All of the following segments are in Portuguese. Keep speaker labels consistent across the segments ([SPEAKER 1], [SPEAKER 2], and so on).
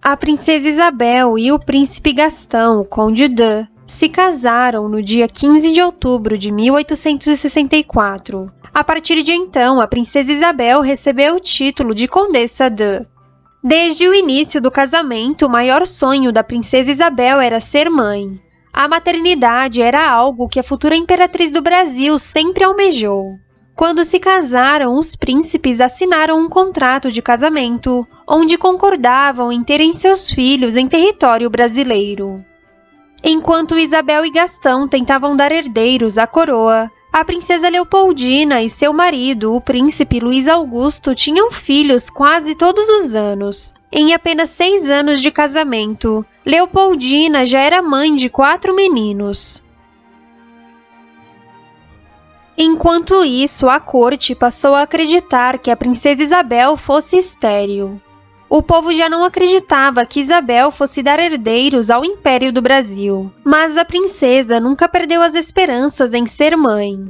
[SPEAKER 1] A princesa Isabel e o príncipe Gastão, o conde d'Eu, se casaram no dia 15 de outubro de 1864. A partir de então, a princesa Isabel recebeu o título de Condessa d'Eu. Desde o início do casamento, o maior sonho da princesa Isabel era ser mãe. A maternidade era algo que a futura imperatriz do Brasil sempre almejou. Quando se casaram, os príncipes assinaram um contrato de casamento, onde concordavam em terem seus filhos em território brasileiro. Enquanto Isabel e Gastão tentavam dar herdeiros à coroa, a princesa Leopoldina e seu marido, o príncipe Luís Augusto, tinham filhos quase todos os anos. Em apenas 6 anos de casamento, Leopoldina já era mãe de 4 meninos. Enquanto isso, a corte passou a acreditar que a princesa Isabel fosse estéril. O povo já não acreditava que Isabel fosse dar herdeiros ao Império do Brasil, mas a princesa nunca perdeu as esperanças em ser mãe.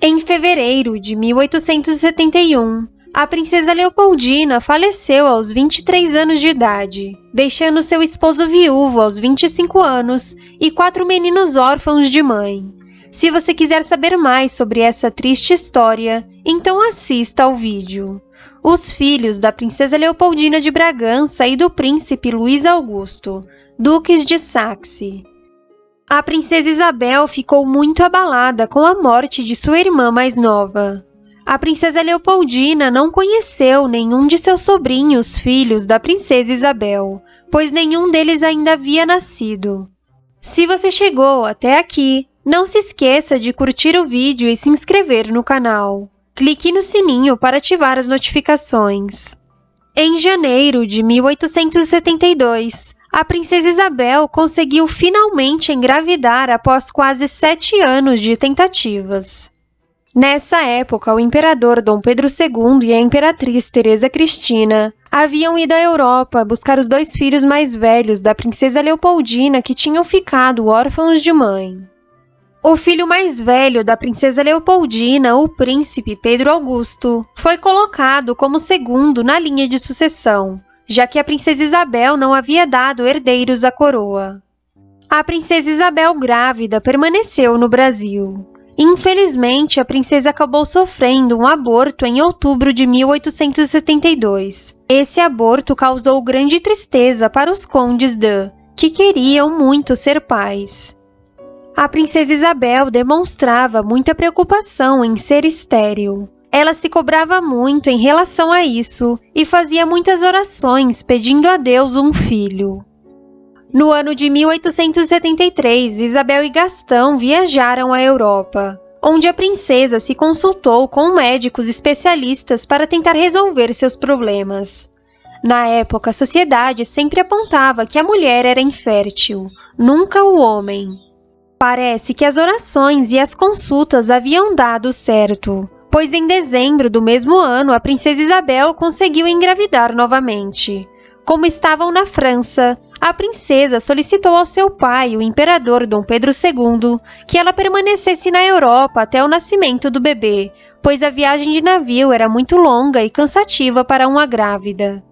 [SPEAKER 1] Em fevereiro de 1871, a princesa Leopoldina faleceu aos 23 anos de idade, deixando seu esposo viúvo aos 25 anos e 4 meninos órfãos de mãe. Se você quiser saber mais sobre essa triste história, então assista ao vídeo. Os filhos da princesa Leopoldina de Bragança e do príncipe Luís Augusto, duques de Saxe. A princesa Isabel ficou muito abalada com a morte de sua irmã mais nova. A princesa Leopoldina não conheceu nenhum de seus sobrinhos filhos da princesa Isabel, pois nenhum deles ainda havia nascido. Se você chegou até aqui, não se esqueça de curtir o vídeo e se inscrever no canal. Clique no sininho para ativar as notificações. Em janeiro de 1872, a princesa Isabel conseguiu finalmente engravidar após quase 7 anos de tentativas. Nessa época, o imperador Dom Pedro II e a imperatriz Teresa Cristina haviam ido à Europa buscar os 2 filhos mais velhos da princesa Leopoldina que tinham ficado órfãos de mãe. O filho mais velho da princesa Leopoldina, o príncipe Pedro Augusto, foi colocado como segundo na linha de sucessão, já que a princesa Isabel não havia dado herdeiros à coroa. A princesa Isabel grávida permaneceu no Brasil. Infelizmente, a princesa acabou sofrendo um aborto em outubro de 1872. Esse aborto causou grande tristeza para os condes d'Eu, que queriam muito ser pais. A princesa Isabel demonstrava muita preocupação em ser estéril. Ela se cobrava muito em relação a isso e fazia muitas orações pedindo a Deus um filho. No ano de 1873, Isabel e Gastão viajaram à Europa, onde a princesa se consultou com médicos especialistas para tentar resolver seus problemas. Na época, a sociedade sempre apontava que a mulher era infértil, nunca o homem. Parece que as orações e as consultas haviam dado certo, pois em dezembro do mesmo ano a princesa Isabel conseguiu engravidar novamente. Como estavam na França, a princesa solicitou ao seu pai, o imperador Dom Pedro II, que ela permanecesse na Europa até o nascimento do bebê, pois a viagem de navio era muito longa e cansativa para uma grávida.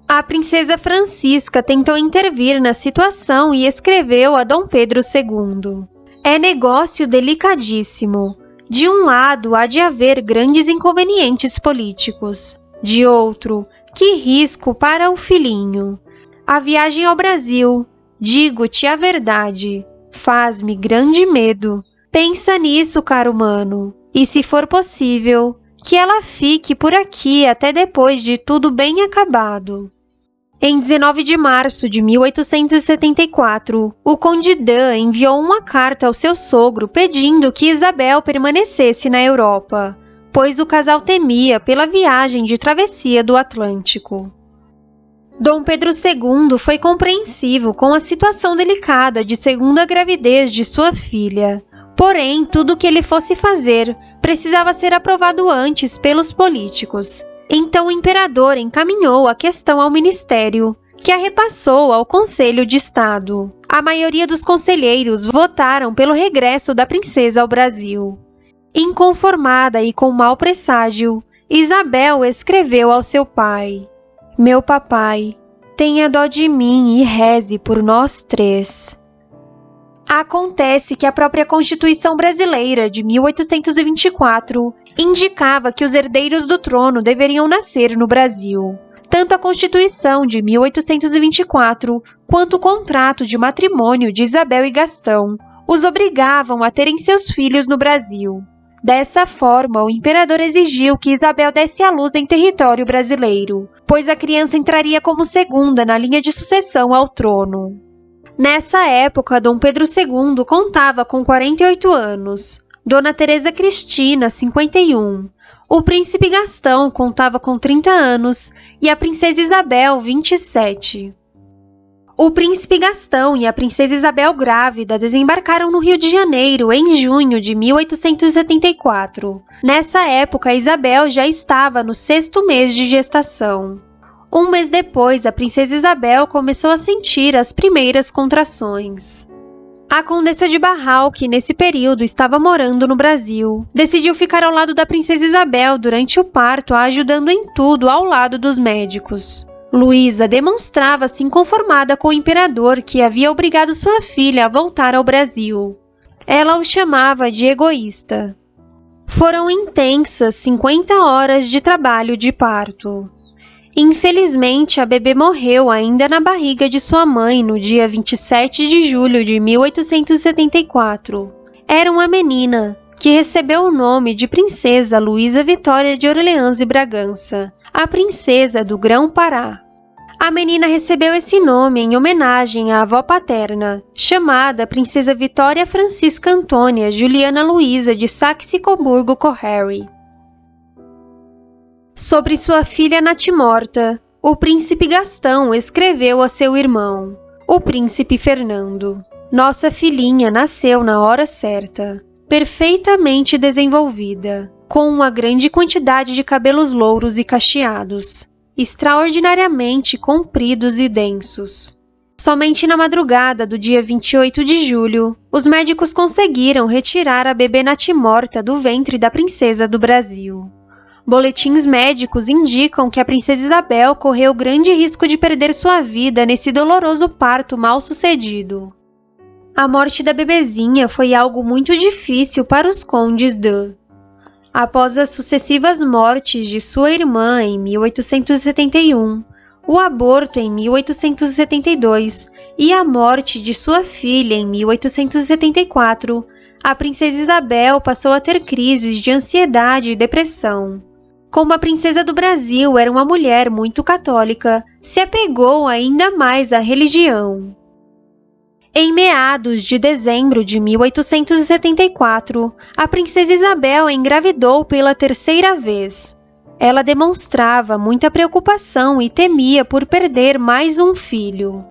[SPEAKER 1] A princesa Francisca tentou intervir na situação e escreveu a Dom Pedro II. É negócio delicadíssimo. De um lado, há de haver grandes inconvenientes políticos. De outro, que risco para o filhinho. A viagem ao Brasil, digo-te a verdade, faz-me grande medo. Pensa nisso, caro mano, e se for possível, que ela fique por aqui até depois de tudo bem acabado. Em 19 de março de 1874, o conde d'Eu enviou uma carta ao seu sogro pedindo que Isabel permanecesse na Europa, pois o casal temia pela viagem de travessia do Atlântico. Dom Pedro II foi compreensivo com a situação delicada de segunda gravidez de sua filha. Porém, tudo o que ele fosse fazer precisava ser aprovado antes pelos políticos. Então o imperador encaminhou a questão ao ministério, que a repassou ao Conselho de Estado. A maioria dos conselheiros votaram pelo regresso da princesa ao Brasil. Inconformada e com mau presságio, Isabel escreveu ao seu pai: Meu papai, tenha dó de mim e reze por nós 3. Acontece que a própria Constituição Brasileira de 1824 indicava que os herdeiros do trono deveriam nascer no Brasil. Tanto a Constituição de 1824 quanto o contrato de matrimônio de Isabel e Gastão os obrigavam a terem seus filhos no Brasil. Dessa forma, o imperador exigiu que Isabel desse à luz em território brasileiro, pois a criança entraria como segunda na linha de sucessão ao trono. Nessa época, Dom Pedro II contava com 48 anos, Dona Teresa Cristina, 51, o príncipe Gastão contava com 30 anos e a princesa Isabel, 27. O príncipe Gastão e a princesa Isabel grávida desembarcaram no Rio de Janeiro em junho de 1874. Nessa época, Isabel já estava no 6º mês de gestação. Um mês depois, a princesa Isabel começou a sentir as primeiras contrações. A Condessa de Barral, que nesse período estava morando no Brasil, decidiu ficar ao lado da princesa Isabel durante o parto, ajudando em tudo ao lado dos médicos. Luísa demonstrava-se inconformada com o imperador, que havia obrigado sua filha a voltar ao Brasil. Ela o chamava de egoísta. Foram intensas 50 horas de trabalho de parto. Infelizmente, a bebê morreu ainda na barriga de sua mãe no dia 27 de julho de 1874. Era uma menina, que recebeu o nome de Princesa Luísa Vitória de Orleans e Bragança, a princesa do Grão-Pará. A menina recebeu esse nome em homenagem à avó paterna, chamada Princesa Vitória Francisca Antônia Juliana Luísa de Saxe-Coburgo-Cohary. Sobre sua filha natimorta, o príncipe Gastão escreveu a seu irmão, o príncipe Fernando: Nossa filhinha nasceu na hora certa, perfeitamente desenvolvida, com uma grande quantidade de cabelos louros e cacheados, extraordinariamente compridos e densos. Somente na madrugada do dia 28 de julho, os médicos conseguiram retirar a bebê natimorta do ventre da princesa do Brasil. Boletins médicos indicam que a princesa Isabel correu grande risco de perder sua vida nesse doloroso parto mal sucedido. A morte da bebezinha foi algo muito difícil para os condes de. Após as sucessivas mortes de sua irmã em 1871, o aborto em 1872 e a morte de sua filha em 1874, a princesa Isabel passou a ter crises de ansiedade e depressão. Como a princesa do Brasil era uma mulher muito católica, se apegou ainda mais à religião. Em meados de dezembro de 1874, a princesa Isabel engravidou pela 3ª vez. Ela demonstrava muita preocupação e temia por perder mais um filho.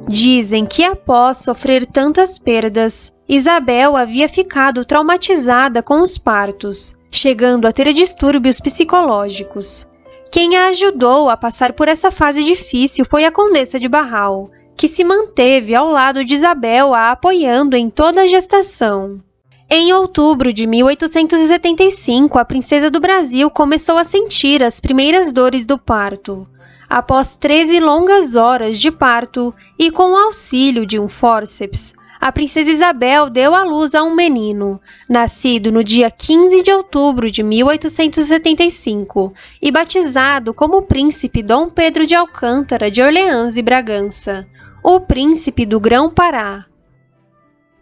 [SPEAKER 1] Dizem que após sofrer tantas perdas, Isabel havia ficado traumatizada com os partos, chegando a ter distúrbios psicológicos. Quem a ajudou a passar por essa fase difícil foi a Condessa de Barral, que se manteve ao lado de Isabel, a apoiando em toda a gestação. Em outubro de 1875, a princesa do Brasil começou a sentir as primeiras dores do parto. Após 13 longas horas de parto e com o auxílio de um fórceps, a princesa Isabel deu à luz a um menino, nascido no dia 15 de outubro de 1875 e batizado como Príncipe Dom Pedro de Alcântara de Orleans e Bragança, o Príncipe do Grão-Pará.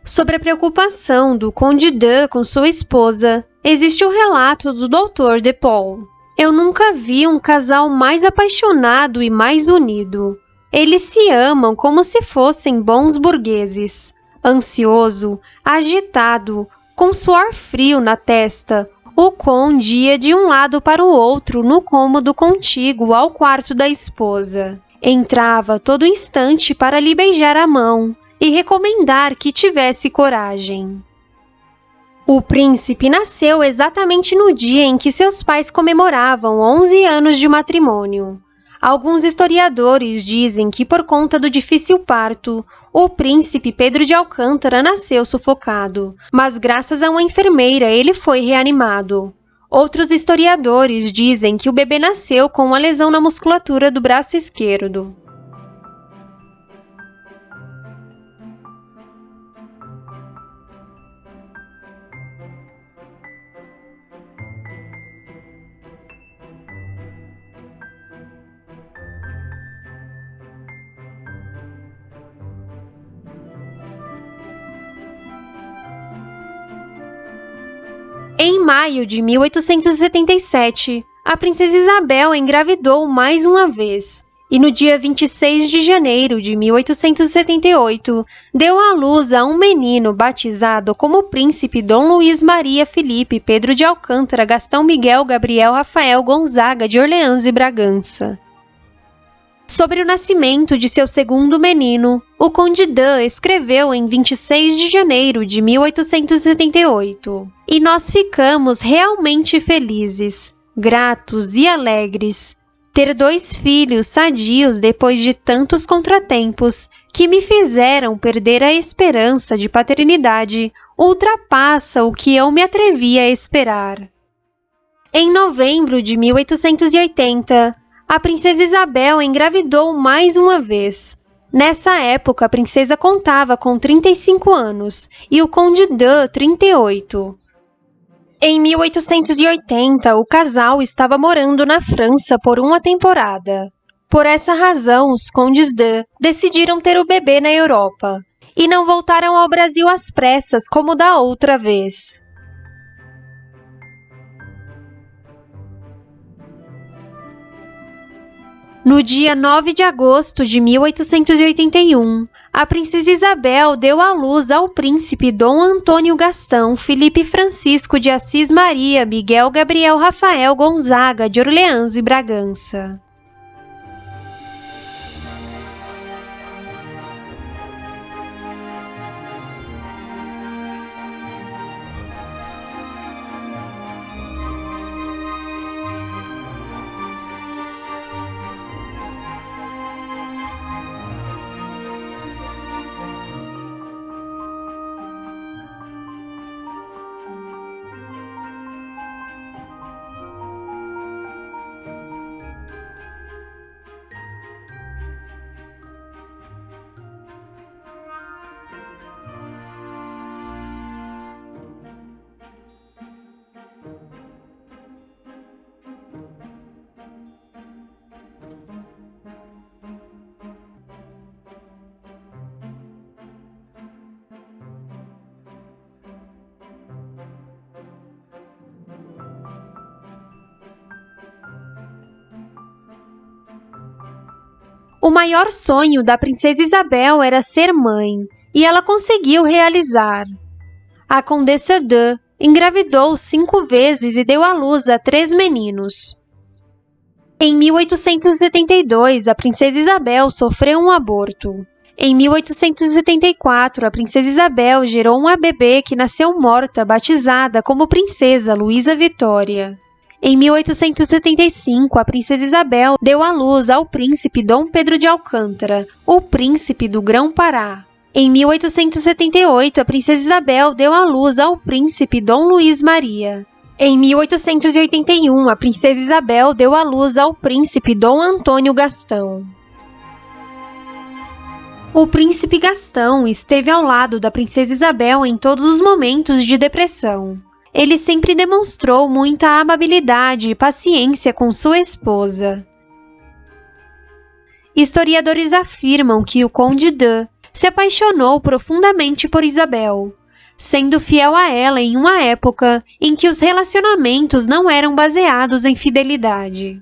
[SPEAKER 1] Sobre a preocupação do Conde de com sua esposa, existe o relato do Dr. de Paul. Eu nunca vi um casal mais apaixonado e mais unido. Eles se amam como se fossem bons burgueses. Ansioso, agitado, com suor frio na testa, o conde ia de um lado para o outro no cômodo contíguo ao quarto da esposa. Entrava todo instante para lhe beijar a mão e recomendar que tivesse coragem. O príncipe nasceu exatamente no dia em que seus pais comemoravam 11 anos de matrimônio. Alguns historiadores dizem que, por conta do difícil parto, O príncipe Pedro de Alcântara nasceu sufocado, mas graças a uma enfermeira ele foi reanimado. Outros historiadores dizem que o bebê nasceu com uma lesão na musculatura do braço esquerdo. Em maio de 1877, a princesa Isabel engravidou mais uma vez, e no dia 26 de janeiro de 1878, deu à luz a um menino batizado como Príncipe Dom Luís Maria Felipe Pedro de Alcântara Gastão Miguel Gabriel Rafael Gonzaga de Orleans e Bragança. Sobre o nascimento de seu segundo menino, o Conde d'Eu escreveu em 26 de janeiro de 1878: "E nós ficamos realmente felizes, gratos e alegres. Ter 2 filhos sadios depois de tantos contratempos que me fizeram perder a esperança de paternidade ultrapassa o que eu me atrevi a esperar." Em novembro de 1880, a princesa Isabel engravidou mais uma vez. Nessa época, a princesa contava com 35 anos e o Conde d'Eu 38. Em 1880, o casal estava morando na França por uma temporada. Por essa razão, os Condes d'Eu decidiram ter o bebê na Europa e não voltaram ao Brasil às pressas como da outra vez. No dia 9 de agosto de 1881, a princesa Isabel deu à luz ao príncipe Dom Antônio Gastão Felipe Francisco de Assis Maria Miguel Gabriel Rafael Gonzaga de Orleans e Bragança. O maior sonho da princesa Isabel era ser mãe, e ela conseguiu realizar. A Condessa d'Eu engravidou 5 vezes e deu à luz a 3 meninos. Em 1872, a princesa Isabel sofreu um aborto. Em 1874, a princesa Isabel gerou uma bebê que nasceu morta, batizada como Princesa Luísa Vitória. Em 1875, a princesa Isabel deu à luz ao príncipe Dom Pedro de Alcântara, o príncipe do Grão-Pará. Em 1878, a princesa Isabel deu à luz ao príncipe Dom Luís Maria. Em 1881, a princesa Isabel deu à luz ao príncipe Dom Antônio Gastão. O príncipe Gastão esteve ao lado da princesa Isabel em todos os momentos de depressão. Ele sempre demonstrou muita amabilidade e paciência com sua esposa. Historiadores afirmam que o Conde d'Eu se apaixonou profundamente por Isabel, sendo fiel a ela em uma época em que os relacionamentos não eram baseados em fidelidade.